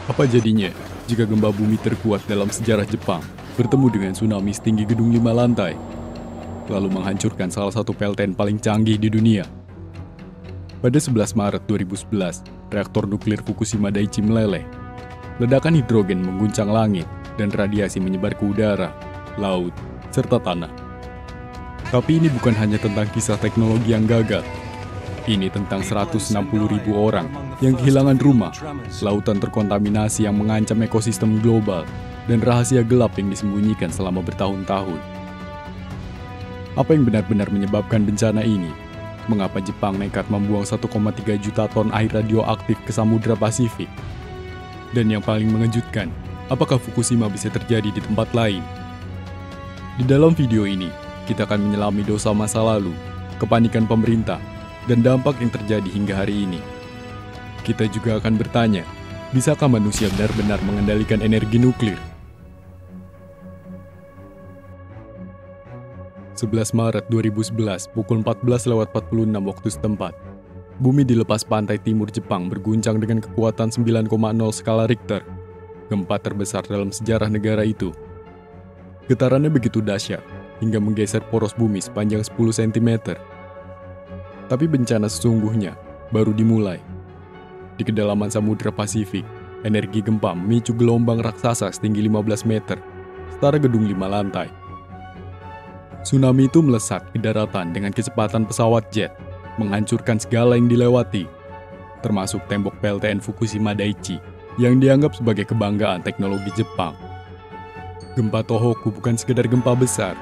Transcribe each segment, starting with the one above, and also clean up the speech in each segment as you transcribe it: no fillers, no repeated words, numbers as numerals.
Apa jadinya jika gempa bumi terkuat dalam sejarah Jepang bertemu dengan tsunami setinggi gedung 5 lantai, lalu menghancurkan salah satu PLTN paling canggih di dunia? Pada 11 Maret 2011, reaktor nuklir Fukushima Daiichi meleleh. Ledakan hidrogen mengguncang langit dan radiasi menyebar ke udara, laut, serta tanah. Tapi ini bukan hanya tentang kisah teknologi yang gagal. Ini tentang 160.000 orang yang kehilangan rumah, lautan terkontaminasi yang mengancam ekosistem global, dan rahasia gelap yang disembunyikan selama bertahun-tahun. Apa yang benar-benar menyebabkan bencana ini? Mengapa Jepang nekat membuang 1,3 juta ton air radioaktif ke Samudra Pasifik? Dan yang paling mengejutkan, apakah Fukushima bisa terjadi di tempat lain? Di dalam video ini, kita akan menyelami dosa masa lalu, kepanikan pemerintah, dan dampak yang terjadi hingga hari ini. Kita juga akan bertanya, bisakah manusia benar-benar mengendalikan energi nuklir? 11 Maret 2011, pukul 14.46 waktu setempat. Bumi di lepas pantai timur Jepang berguncang dengan kekuatan 9,0 skala Richter, gempa terbesar dalam sejarah negara itu. Getarannya begitu dahsyat, hingga menggeser poros bumi sepanjang 10 cm. Tapi bencana sesungguhnya baru dimulai. Di kedalaman Samudra Pasifik, energi gempa memicu gelombang raksasa setinggi 15 meter, setara gedung 5 lantai. Tsunami itu melesat ke daratan dengan kecepatan pesawat jet, menghancurkan segala yang dilewati, termasuk tembok PLTN Fukushima Daiichi yang dianggap sebagai kebanggaan teknologi Jepang. Gempa Tohoku bukan sekedar gempa besar.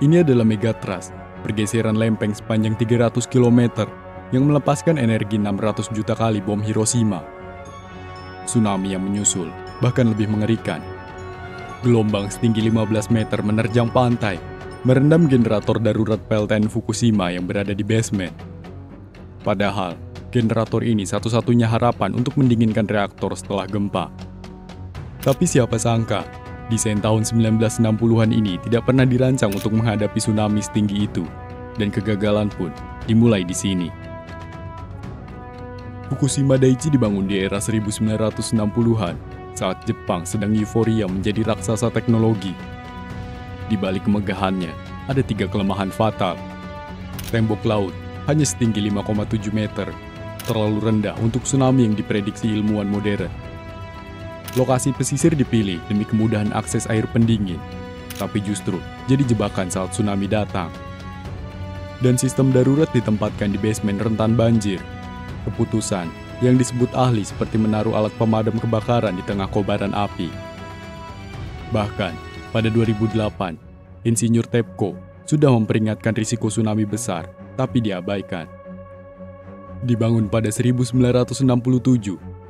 Ini adalah megatrust, pergeseran lempeng sepanjang 300 km yang melepaskan energi 600 juta kali bom Hiroshima. Tsunami yang menyusul bahkan lebih mengerikan. Gelombang setinggi 15 meter menerjang pantai, merendam generator darurat PLTN Fukushima yang berada di basement. Padahal, generator ini satu-satunya harapan untuk mendinginkan reaktor setelah gempa. Tapi siapa sangka, desain tahun 1960-an ini tidak pernah dirancang untuk menghadapi tsunami setinggi itu, dan kegagalan pun dimulai di sini. Fukushima Daiichi dibangun di era 1960-an, saat Jepang sedang euforia menjadi raksasa teknologi. Di balik kemegahannya, ada 3 kelemahan fatal. Tembok laut hanya setinggi 5,7 meter, terlalu rendah untuk tsunami yang diprediksi ilmuwan modern. Lokasi pesisir dipilih demi kemudahan akses air pendingin, tapi justru jadi jebakan saat tsunami datang. Dan sistem darurat ditempatkan di basement rentan banjir. Keputusan yang disebut ahli seperti menaruh alat pemadam kebakaran di tengah kobaran api. Bahkan, pada 2008, Insinyur TEPCO sudah memperingatkan risiko tsunami besar, tapi diabaikan. Dibangun pada 1967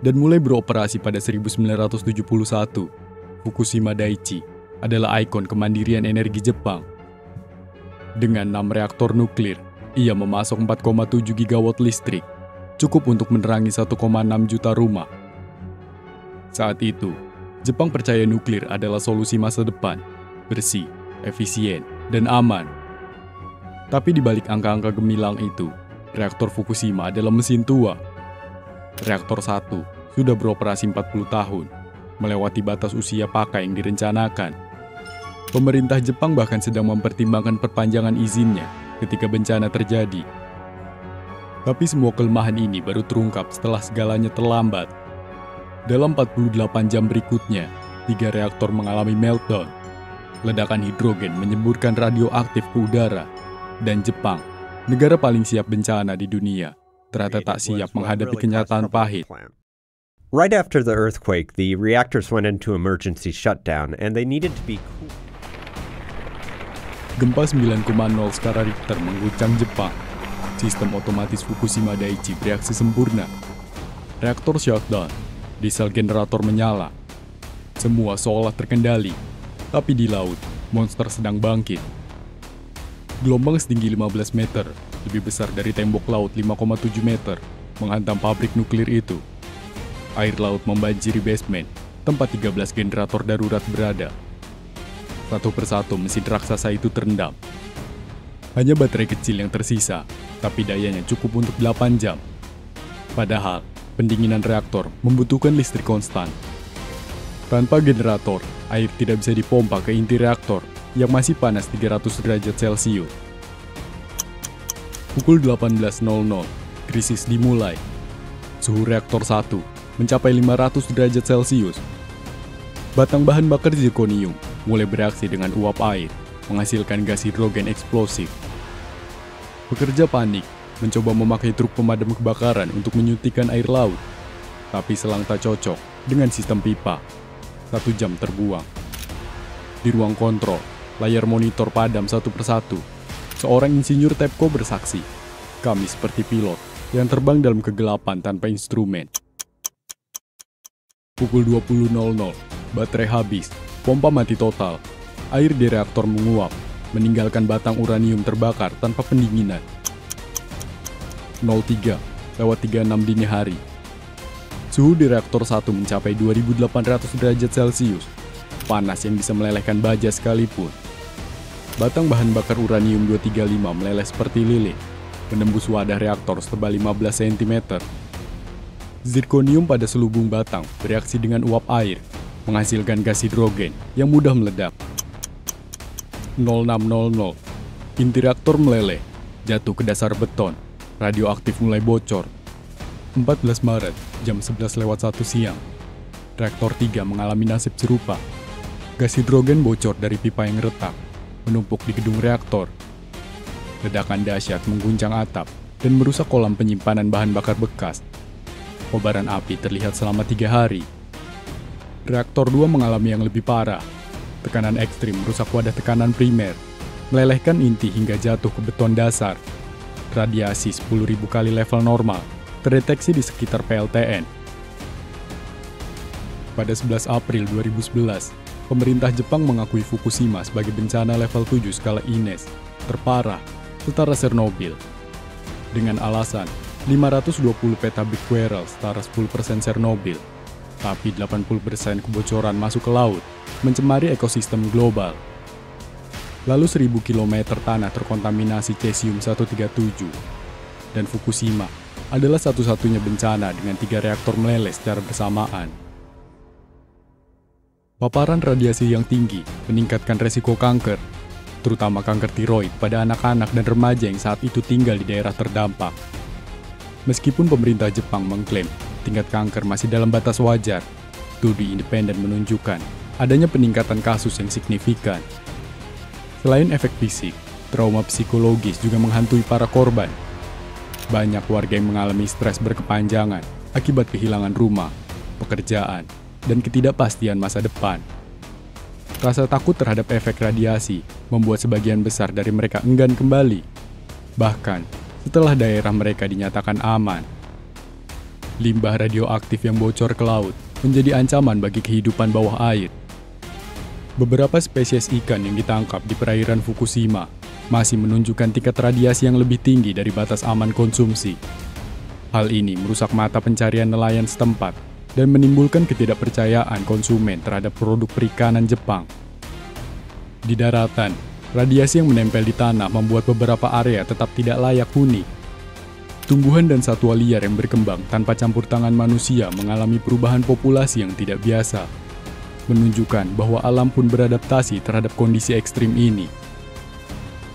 dan mulai beroperasi pada 1971, Fukushima Daiichi adalah ikon kemandirian energi Jepang. Dengan 6 reaktor nuklir, ia memasok 4,7 gigawatt listrik, cukup untuk menerangi 1,6 juta rumah. Saat itu, Jepang percaya nuklir adalah solusi masa depan, bersih, efisien, dan aman. Tapi di balik angka-angka gemilang itu, reaktor Fukushima adalah mesin tua. Reaktor 1 sudah beroperasi 40 tahun, melewati batas usia pakai yang direncanakan. Pemerintah Jepang bahkan sedang mempertimbangkan perpanjangan izinnya ketika bencana terjadi. Tapi semua kelemahan ini baru terungkap setelah segalanya terlambat. Dalam 48 jam berikutnya, 3 reaktor mengalami meltdown. Ledakan hidrogen menyemburkan radioaktif ke udara, dan Jepang, negara paling siap bencana di dunia, ternyata tak siap menghadapi kenyataan pahit. Right after the earthquake, the reactors went into emergency shutdown and they needed to be cooled. Gempa 9,0 skala Richter mengguncang Jepang. Sistem otomatis Fukushima Daiichi bereaksi sempurna. Reaktor shutdown. Diesel generator menyala. Semua seolah terkendali, tapi di laut, monster sedang bangkit. Gelombang setinggi 15 meter, lebih besar dari tembok laut 5,7 meter, menghantam pabrik nuklir itu. Air laut membanjiri basement, tempat 13 generator darurat berada. Satu persatu mesin raksasa itu terendam. Hanya baterai kecil yang tersisa, tapi dayanya cukup untuk 8 jam. Padahal, pendinginan reaktor membutuhkan listrik konstan. Tanpa generator, air tidak bisa dipompa ke inti reaktor yang masih panas 300 derajat Celcius. Pukul 18.00, krisis dimulai. Suhu reaktor 1 mencapai 500 derajat Celcius. Batang bahan bakar zirkonium mulai bereaksi dengan uap air, menghasilkan gas hidrogen eksplosif. Pekerja panik, mencoba memakai truk pemadam kebakaran untuk menyuntikkan air laut. Tapi selang tak cocok dengan sistem pipa. 1 jam terbuang. Di ruang kontrol, layar monitor padam satu persatu. Seorang insinyur TEPCO bersaksi, kami seperti pilot yang terbang dalam kegelapan tanpa instrumen. Pukul 20.00, baterai habis, pompa mati total. Air di reaktor menguap, meninggalkan batang uranium terbakar tanpa pendinginan. 03:36 dini hari. Suhu di reaktor 1 mencapai 2800 derajat Celcius. Panas yang bisa melelehkan baja sekalipun. Batang bahan bakar uranium-235 meleleh seperti lilin, menembus wadah reaktor setebal 15 cm. Zirkonium pada selubung batang bereaksi dengan uap air, menghasilkan gas hidrogen yang mudah meledak. 06.00, inti reaktor meleleh, jatuh ke dasar beton. Radioaktif mulai bocor. 14 Maret, jam 11:01 siang. Reaktor 3 mengalami nasib serupa. Gas hidrogen bocor dari pipa yang retak, menumpuk di gedung reaktor. Ledakan dahsyat mengguncang atap dan merusak kolam penyimpanan bahan bakar bekas. Kobaran api terlihat selama 3 hari. Reaktor 2 mengalami yang lebih parah. Tekanan ekstrim merusak wadah tekanan primer, melelehkan inti hingga jatuh ke beton dasar. Radiasi 10.000 kali level normal terdeteksi di sekitar PLTN. Pada 11 April 2011, pemerintah Jepang mengakui Fukushima sebagai bencana level 7 skala INES, terparah, setara Chernobyl. Dengan alasan 520 petabecquerel setara 10% Chernobyl, tapi 80% kebocoran masuk ke laut, mencemari ekosistem global. Lalu 1000 km tanah terkontaminasi cesium-137. Dan Fukushima adalah satu-satunya bencana dengan 3 reaktor meleleh secara bersamaan. Paparan radiasi yang tinggi meningkatkan resiko kanker, terutama kanker tiroid pada anak-anak dan remaja yang saat itu tinggal di daerah terdampak. Meskipun pemerintah Jepang mengklaim tingkat kanker masih dalam batas wajar, studi independen menunjukkan adanya peningkatan kasus yang signifikan. Selain efek fisik, trauma psikologis juga menghantui para korban. Banyak warga yang mengalami stres berkepanjangan akibat kehilangan rumah, pekerjaan, dan ketidakpastian masa depan. Rasa takut terhadap efek radiasi membuat sebagian besar dari mereka enggan kembali, bahkan setelah daerah mereka dinyatakan aman. Limbah radioaktif yang bocor ke laut menjadi ancaman bagi kehidupan bawah air. Beberapa spesies ikan yang ditangkap di perairan Fukushima masih menunjukkan tingkat radiasi yang lebih tinggi dari batas aman konsumsi. Hal ini merusak mata pencarian nelayan setempat dan menimbulkan ketidakpercayaan konsumen terhadap produk perikanan Jepang. Di daratan, radiasi yang menempel di tanah membuat beberapa area tetap tidak layak huni. Tumbuhan dan satwa liar yang berkembang tanpa campur tangan manusia mengalami perubahan populasi yang tidak biasa, menunjukkan bahwa alam pun beradaptasi terhadap kondisi ekstrim ini.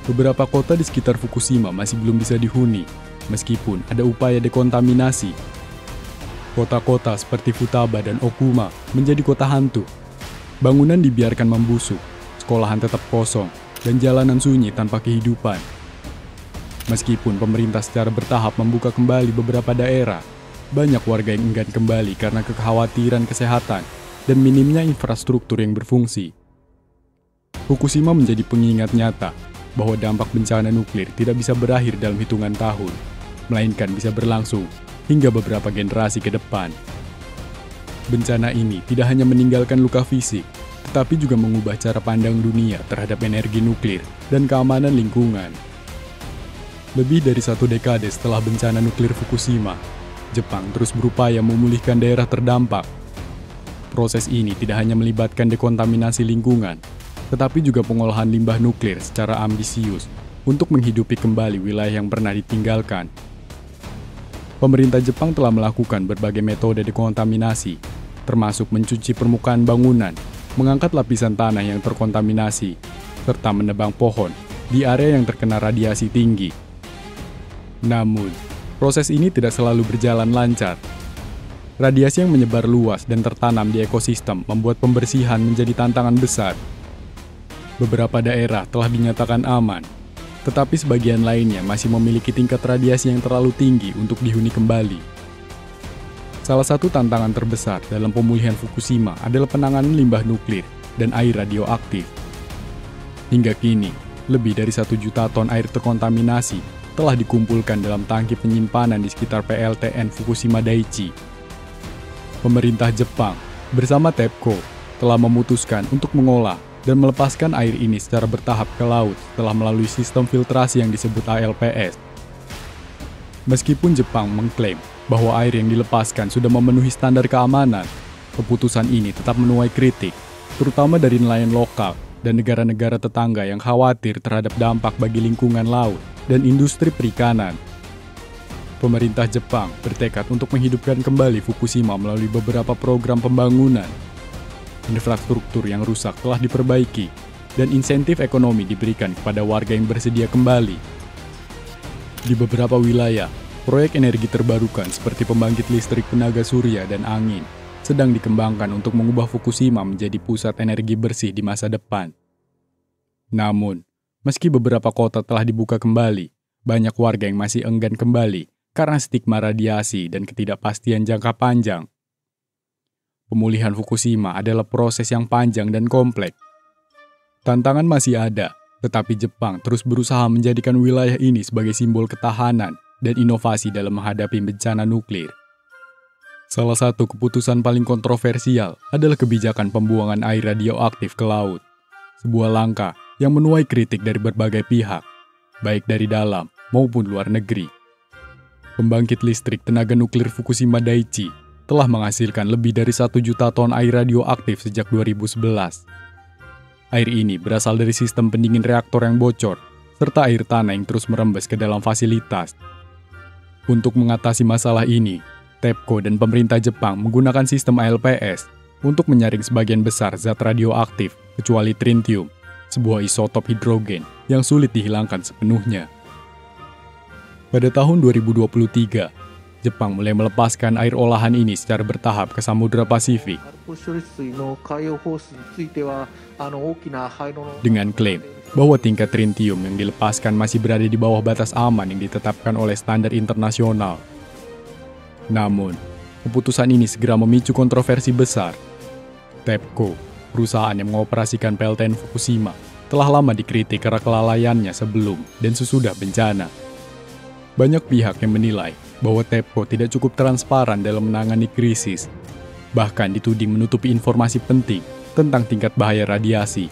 Beberapa kota di sekitar Fukushima masih belum bisa dihuni, meskipun ada upaya dekontaminasi. Kota-kota seperti Futaba dan Okuma menjadi kota hantu. Bangunan dibiarkan membusuk, sekolahan tetap kosong, dan jalanan sunyi tanpa kehidupan. Meskipun pemerintah secara bertahap membuka kembali beberapa daerah, banyak warga yang enggan kembali karena kekhawatiran kesehatan dan minimnya infrastruktur yang berfungsi. Fukushima menjadi pengingat nyata bahwa dampak bencana nuklir tidak bisa berakhir dalam hitungan tahun, melainkan bisa berlangsung hingga beberapa generasi ke depan. Bencana ini tidak hanya meninggalkan luka fisik, tetapi juga mengubah cara pandang dunia terhadap energi nuklir dan keamanan lingkungan. Lebih dari 1 dekade setelah bencana nuklir Fukushima, Jepang terus berupaya memulihkan daerah terdampak. Proses ini tidak hanya melibatkan dekontaminasi lingkungan, tetapi juga pengolahan limbah nuklir secara ambisius untuk menghidupi kembali wilayah yang pernah ditinggalkan. pemerintah Jepang telah melakukan berbagai metode dekontaminasi, termasuk mencuci permukaan bangunan, mengangkat lapisan tanah yang terkontaminasi, serta menebang pohon di area yang terkena radiasi tinggi. Namun, proses ini tidak selalu berjalan lancar. Radiasi yang menyebar luas dan tertanam di ekosistem membuat pembersihan menjadi tantangan besar. Beberapa daerah telah dinyatakan aman, tetapi sebagian lainnya masih memiliki tingkat radiasi yang terlalu tinggi untuk dihuni kembali. Salah satu tantangan terbesar dalam pemulihan Fukushima adalah penanganan limbah nuklir dan air radioaktif. Hingga kini, lebih dari 1 juta ton air terkontaminasi telah dikumpulkan dalam tangki penyimpanan di sekitar PLTN Fukushima Daiichi. Pemerintah Jepang bersama TEPCO telah memutuskan untuk mengolah dan melepaskan air ini secara bertahap ke laut setelah melalui sistem filtrasi yang disebut ALPS. Meskipun Jepang mengklaim bahwa air yang dilepaskan sudah memenuhi standar keamanan, keputusan ini tetap menuai kritik, terutama dari nelayan lokal dan negara-negara tetangga yang khawatir terhadap dampak bagi lingkungan laut dan industri perikanan. Pemerintah Jepang bertekad untuk menghidupkan kembali Fukushima melalui beberapa program pembangunan. Infrastruktur yang rusak telah diperbaiki, dan insentif ekonomi diberikan kepada warga yang bersedia kembali. Di beberapa wilayah, proyek energi terbarukan seperti pembangkit listrik tenaga surya dan angin sedang dikembangkan untuk mengubah Fukushima menjadi pusat energi bersih di masa depan. Namun, meski beberapa kota telah dibuka kembali, banyak warga yang masih enggan kembali karena stigma radiasi dan ketidakpastian jangka panjang. Pemulihan Fukushima adalah proses yang panjang dan kompleks. Tantangan masih ada, tetapi Jepang terus berusaha menjadikan wilayah ini sebagai simbol ketahanan dan inovasi dalam menghadapi bencana nuklir. Salah satu keputusan paling kontroversial adalah kebijakan pembuangan air radioaktif ke laut. Sebuah langkah yang menuai kritik dari berbagai pihak, baik dari dalam maupun luar negeri. Pembangkit listrik tenaga nuklir Fukushima Daiichi telah menghasilkan lebih dari 1 juta ton air radioaktif sejak 2011. Air ini berasal dari sistem pendingin reaktor yang bocor, serta air tanah yang terus merembes ke dalam fasilitas. Untuk mengatasi masalah ini, TEPCO dan pemerintah Jepang menggunakan sistem ALPS untuk menyaring sebagian besar zat radioaktif, kecuali tritium, sebuah isotop hidrogen yang sulit dihilangkan sepenuhnya. Pada tahun 2023, Jepang mulai melepaskan air olahan ini secara bertahap ke Samudra Pasifik dengan klaim bahwa tingkat tritium yang dilepaskan masih berada di bawah batas aman yang ditetapkan oleh standar internasional. Namun, keputusan ini segera memicu kontroversi besar. TEPCO, perusahaan yang mengoperasikan PLTN Fukushima, telah lama dikritik karena kelalaiannya sebelum dan sesudah bencana. Banyak pihak yang menilai bahwa TEPCO tidak cukup transparan dalam menangani krisis, bahkan dituding menutupi informasi penting tentang tingkat bahaya radiasi.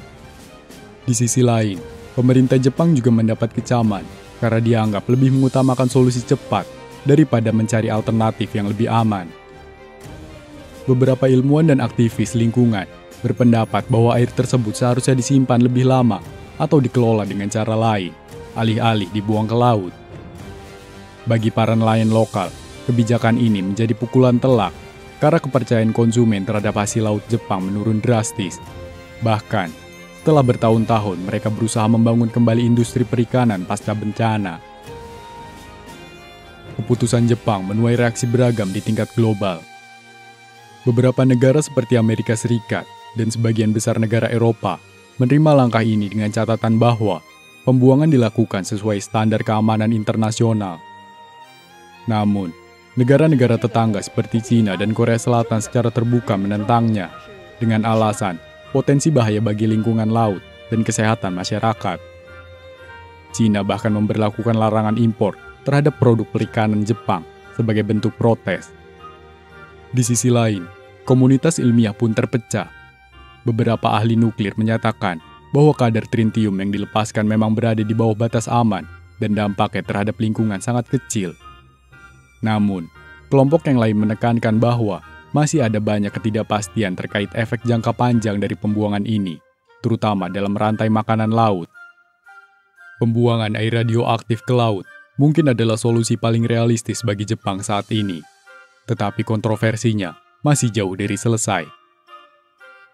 Di sisi lain, pemerintah Jepang juga mendapat kecaman karena dianggap lebih mengutamakan solusi cepat daripada mencari alternatif yang lebih aman. Beberapa ilmuwan dan aktivis lingkungan berpendapat bahwa air tersebut seharusnya disimpan lebih lama atau dikelola dengan cara lain, alih-alih dibuang ke laut. Bagi para nelayan lokal, kebijakan ini menjadi pukulan telak karena kepercayaan konsumen terhadap hasil laut Jepang menurun drastis. Bahkan, setelah bertahun-tahun mereka berusaha membangun kembali industri perikanan pasca bencana. Keputusan Jepang menuai reaksi beragam di tingkat global. Beberapa negara seperti Amerika Serikat dan sebagian besar negara Eropa menerima langkah ini dengan catatan bahwa pembuangan dilakukan sesuai standar keamanan internasional. Namun, negara-negara tetangga seperti Cina dan Korea Selatan secara terbuka menentangnya dengan alasan potensi bahaya bagi lingkungan laut dan kesehatan masyarakat. Cina bahkan memberlakukan larangan impor terhadap produk perikanan Jepang sebagai bentuk protes. Di sisi lain, komunitas ilmiah pun terpecah. Beberapa ahli nuklir menyatakan bahwa kadar tritium yang dilepaskan memang berada di bawah batas aman dan dampaknya terhadap lingkungan sangat kecil. Namun, kelompok yang lain menekankan bahwa masih ada banyak ketidakpastian terkait efek jangka panjang dari pembuangan ini, terutama dalam rantai makanan laut. Pembuangan air radioaktif ke laut mungkin adalah solusi paling realistis bagi Jepang saat ini. Tetapi kontroversinya masih jauh dari selesai.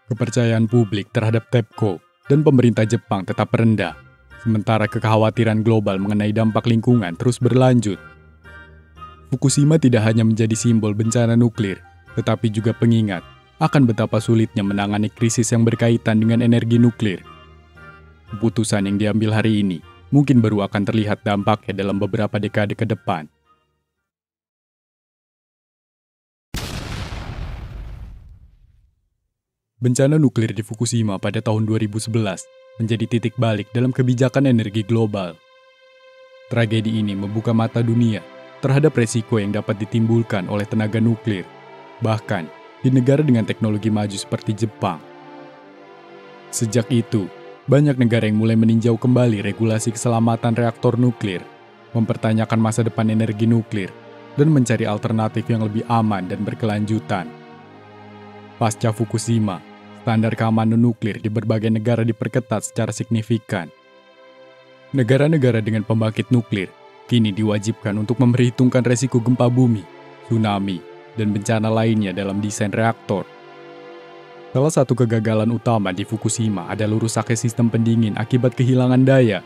Kepercayaan publik terhadap TEPCO dan pemerintah Jepang tetap rendah, sementara kekhawatiran global mengenai dampak lingkungan terus berlanjut. Fukushima tidak hanya menjadi simbol bencana nuklir, tetapi juga pengingat akan betapa sulitnya menangani krisis yang berkaitan dengan energi nuklir. Keputusan yang diambil hari ini mungkin baru akan terlihat dampaknya dalam beberapa dekade ke depan. Bencana nuklir di Fukushima pada tahun 2011 menjadi titik balik dalam kebijakan energi global. Tragedi ini membuka mata dunia terhadap resiko yang dapat ditimbulkan oleh tenaga nuklir, bahkan di negara dengan teknologi maju seperti Jepang. Sejak itu, banyak negara yang mulai meninjau kembali regulasi keselamatan reaktor nuklir, mempertanyakan masa depan energi nuklir, dan mencari alternatif yang lebih aman dan berkelanjutan. Pasca Fukushima, standar keamanan nuklir di berbagai negara diperketat secara signifikan. Negara-negara dengan pembangkit nuklir kini diwajibkan untuk memperhitungkan resiko gempa bumi, tsunami, dan bencana lainnya dalam desain reaktor. Salah satu kegagalan utama di Fukushima adalah rusaknya sistem pendingin akibat kehilangan daya.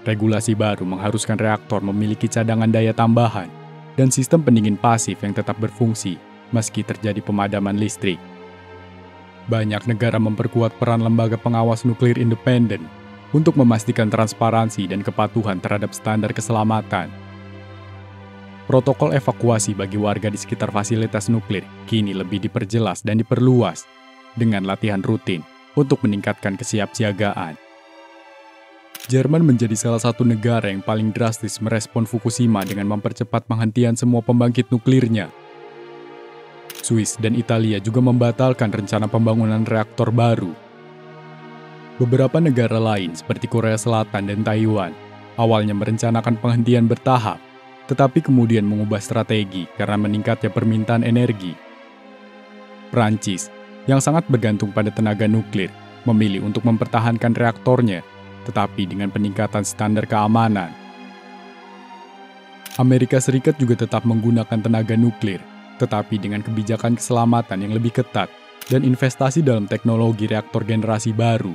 Regulasi baru mengharuskan reaktor memiliki cadangan daya tambahan dan sistem pendingin pasif yang tetap berfungsi meski terjadi pemadaman listrik. Banyak negara memperkuat peran lembaga pengawas nuklir independen untuk memastikan transparansi dan kepatuhan terhadap standar keselamatan. Protokol evakuasi bagi warga di sekitar fasilitas nuklir kini lebih diperjelas dan diperluas dengan latihan rutin untuk meningkatkan kesiapsiagaan. Jerman menjadi salah satu negara yang paling drastis merespon Fukushima dengan mempercepat penghentian semua pembangkit nuklirnya. Swiss dan Italia juga membatalkan rencana pembangunan reaktor baru. Beberapa negara lain seperti Korea Selatan dan Taiwan awalnya merencanakan penghentian bertahap, tetapi kemudian mengubah strategi karena meningkatnya permintaan energi. Prancis, yang sangat bergantung pada tenaga nuklir, memilih untuk mempertahankan reaktornya, tetapi dengan peningkatan standar keamanan. Amerika Serikat juga tetap menggunakan tenaga nuklir, tetapi dengan kebijakan keselamatan yang lebih ketat dan investasi dalam teknologi reaktor generasi baru.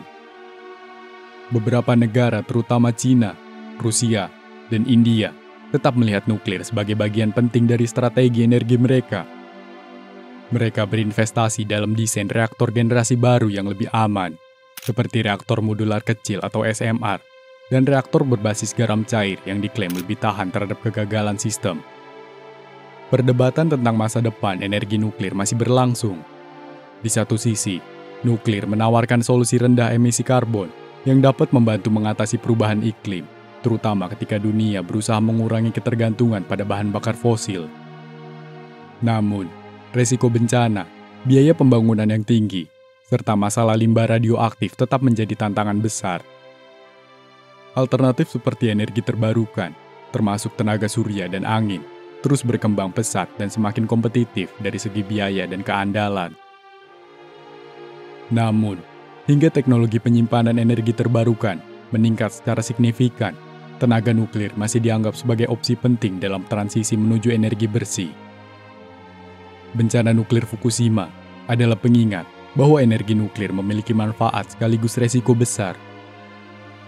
Beberapa negara, terutama Cina, Rusia, dan India, tetap melihat nuklir sebagai bagian penting dari strategi energi mereka. Mereka berinvestasi dalam desain reaktor generasi baru yang lebih aman, seperti reaktor modular kecil atau SMR, dan reaktor berbasis garam cair yang diklaim lebih tahan terhadap kegagalan sistem. Perdebatan tentang masa depan energi nuklir masih berlangsung. Di satu sisi, nuklir menawarkan solusi rendah emisi karbon yang dapat membantu mengatasi perubahan iklim, terutama ketika dunia berusaha mengurangi ketergantungan pada bahan bakar fosil. Namun, resiko bencana, biaya pembangunan yang tinggi, serta masalah limbah radioaktif tetap menjadi tantangan besar. Alternatif seperti energi terbarukan, termasuk tenaga surya dan angin, terus berkembang pesat dan semakin kompetitif dari segi biaya dan keandalan. Namun, hingga teknologi penyimpanan energi terbarukan meningkat secara signifikan, tenaga nuklir masih dianggap sebagai opsi penting dalam transisi menuju energi bersih. Bencana nuklir Fukushima adalah pengingat bahwa energi nuklir memiliki manfaat sekaligus resiko besar.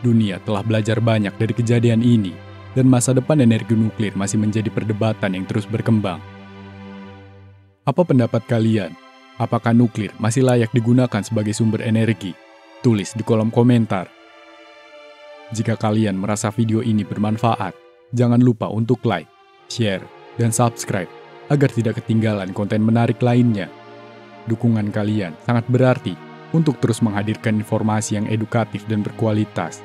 Dunia telah belajar banyak dari kejadian ini, dan masa depan energi nuklir masih menjadi perdebatan yang terus berkembang. Apa pendapat kalian? Apakah nuklir masih layak digunakan sebagai sumber energi? Tulis di kolom komentar. Jika kalian merasa video ini bermanfaat, jangan lupa untuk like, share, dan subscribe agar tidak ketinggalan konten menarik lainnya. Dukungan kalian sangat berarti untuk terus menghadirkan informasi yang edukatif dan berkualitas.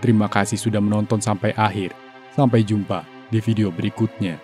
Terima kasih sudah menonton sampai akhir. Sampai jumpa di video berikutnya.